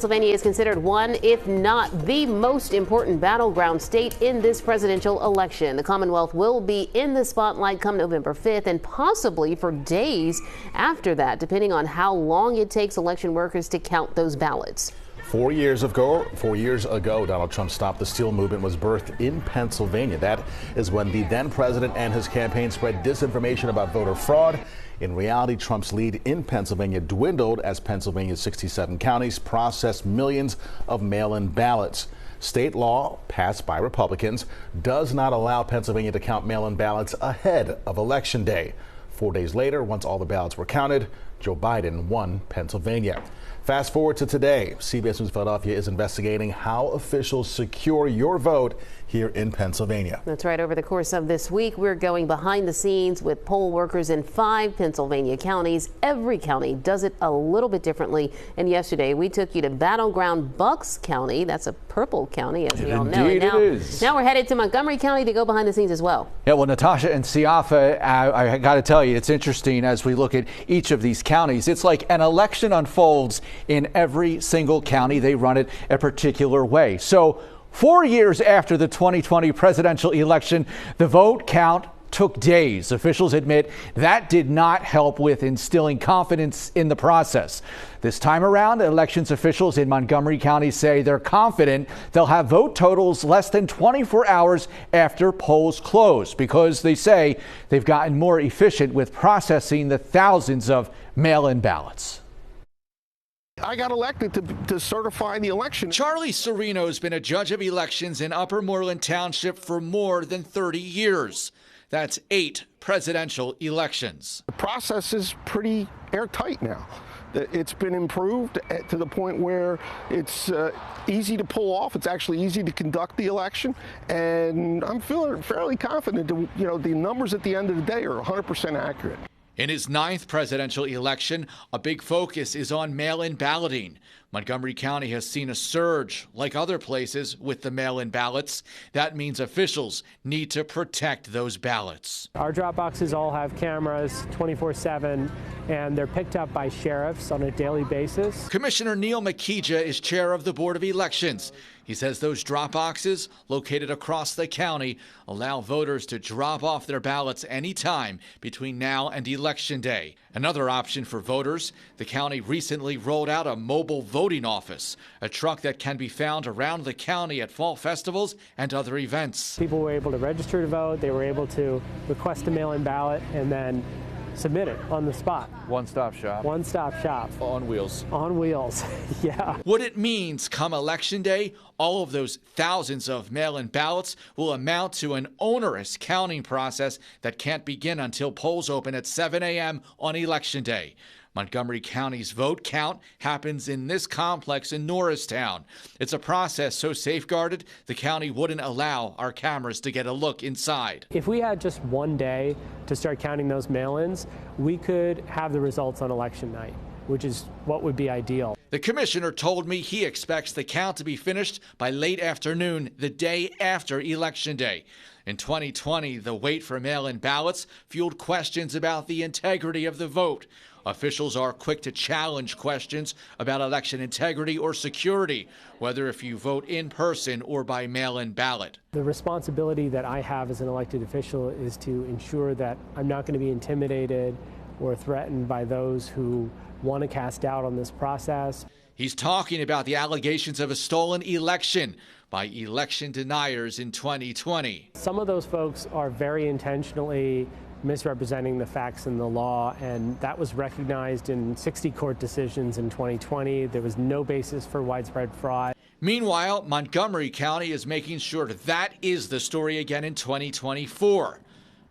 Pennsylvania is considered one, if not the most important battleground state in this presidential election. The Commonwealth will be in the spotlight come November 5th and possibly for days after that, depending on how long it takes election workers to count those ballots. 4 years ago, Donald Trump's Stop the Steal movement was birthed in Pennsylvania. That is when the then president and his campaign spread disinformation about voter fraud. In reality, Trump's lead in Pennsylvania dwindled as Pennsylvania's 67 counties processed millions of mail-in ballots. State law, passed by Republicans, does not allow Pennsylvania to count mail-in ballots ahead of Election Day. 4 days later, once all the ballots were counted, Joe Biden won Pennsylvania. Fast forward to today. CBS News Philadelphia is investigating how officials secure your vote here in Pennsylvania. That's right. Over the course of this week, we're going behind the scenes with poll workers in 5 Pennsylvania counties. Every county does it a little bit differently. And yesterday, we took you to battleground Bucks County. That's a purple county, as we all know. Indeed, it is. Now we're headed to Montgomery County to go behind the scenes as well. Yeah, well, Natasha and Siafa, I got to tell you, it's interesting as we look at each of these counties. It's like an election unfolds in every single county. They run it a particular way. So 4 years after the 2020 presidential election, the vote count took days. Officials admit that did not help with instilling confidence in the process. This time around, elections officials in Montgomery County say they're confident they'll have vote totals less than 24 hours after polls close because they say they've gotten more efficient with processing the thousands of mail-in ballots. I got elected to certify the election. Charlie Serino has been a judge of elections in Upper Moreland Township for more than 30 years. That's 8 presidential elections. The process is pretty airtight now. It's been improved to the point where it's easy to pull off. It's actually easy to conduct the election. And I'm feeling fairly confident that, the numbers at the end of the day are 100% accurate. In his 9th presidential election, a big focus is on mail-in balloting. Montgomery County has seen a surge, like other places, with the mail-in ballots. That means officials need to protect those ballots. Our drop boxes all have cameras 24/7, and they're picked up by sheriffs on a daily basis. Commissioner Neil McKeeja is chair of the Board of Elections. He says those drop boxes, located across the county, allow voters to drop off their ballots anytime between now and Election Day. Another option for voters, the county recently rolled out a mobile voting office, a truck that can be found around the county at fall festivals and other events. People were able to register to vote. They were able to request a mail-in ballot and then submit it on the spot. One-stop shop. One-stop shop. On wheels. On wheels, yeah. What it means come Election Day, all of those thousands of mail-in ballots will amount to an onerous counting process that can't begin until polls open at 7 a.m. on Election Day. Montgomery County's vote count happens in this complex in Norristown. It's a process so safeguarded, the county wouldn't allow our cameras to get a look inside. If we had just one day to start counting those mail-ins, we could have the results on election night, which is what would be ideal. The commissioner told me he expects the count to be finished by late afternoon, the day after Election Day. In 2020, the wait for mail-in ballots fueled questions about the integrity of the vote. Officials are quick to challenge questions about election integrity or security, whether if you vote in person or by mail-in ballot. The responsibility that I have as an elected official is to ensure that I'm not going to be intimidated or threatened by those who want to cast doubt on this process. He's talking about the allegations of a stolen election by election deniers in 2020. Some of those folks are very intentionally misrepresenting the facts in the law, and that was recognized in 60 court decisions in 2020. There was no basis for widespread fraud. Meanwhile, Montgomery County is making sure that is the story again in 2024.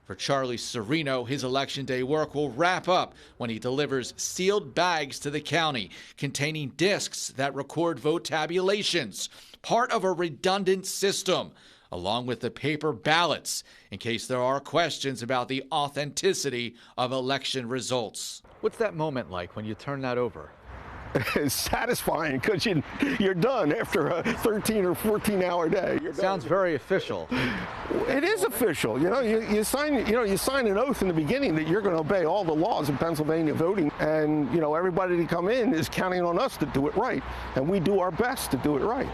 For Charlie Serino, his Election Day work will wrap up when he delivers sealed bags to the county containing discs that record vote tabulations, part of a redundant system, along with the paper ballots, in case there are questions about the authenticity of election results. What's that moment like when you turn that over? is satisfying because you're done after a 13 or 14-hour day. Sounds very official. It is official. You know, you sign an oath in the beginning that you're going to obey all the laws of Pennsylvania voting, and you know everybody to come in is counting on us to do it right, and we do our best to do it right.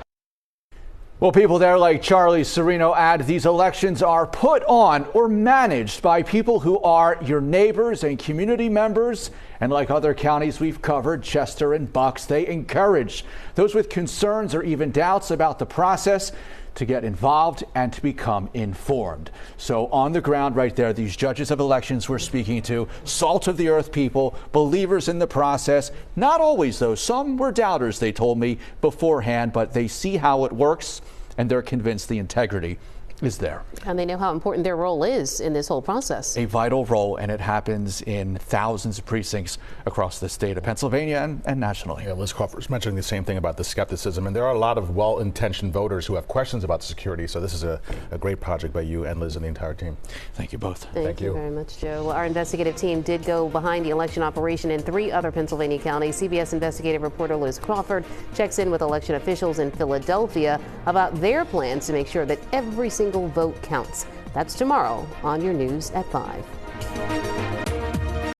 Well, people there like Charlie Serino add these elections are put on or managed by people who are your neighbors and community members. And like other counties we've covered, Chester and Bucks, they encourage those with concerns or even doubts about the process to get involved and to become informed. So on the ground right there, these judges of elections we're speaking to, salt of the earth people, believers in the process. Not always, though. Some were doubters, they told me beforehand, but they see how it works and they're convinced the integrity is there. And they know how important their role is in this whole process. A vital role, and it happens in thousands of precincts across the state of Pennsylvania and nationally. Yeah, Liz Crawford was mentioning the same thing about the skepticism, and there are a lot of well-intentioned voters who have questions about security, so this is a great project by you and Liz and the entire team. Thank you both. Thank you very much, Joe. Well, our investigative team did go behind the election operation in 3 other Pennsylvania counties. CBS investigative reporter Liz Crawford checks in with election officials in Philadelphia about their plans to make sure that every single vote counts. That's tomorrow on your news at 5.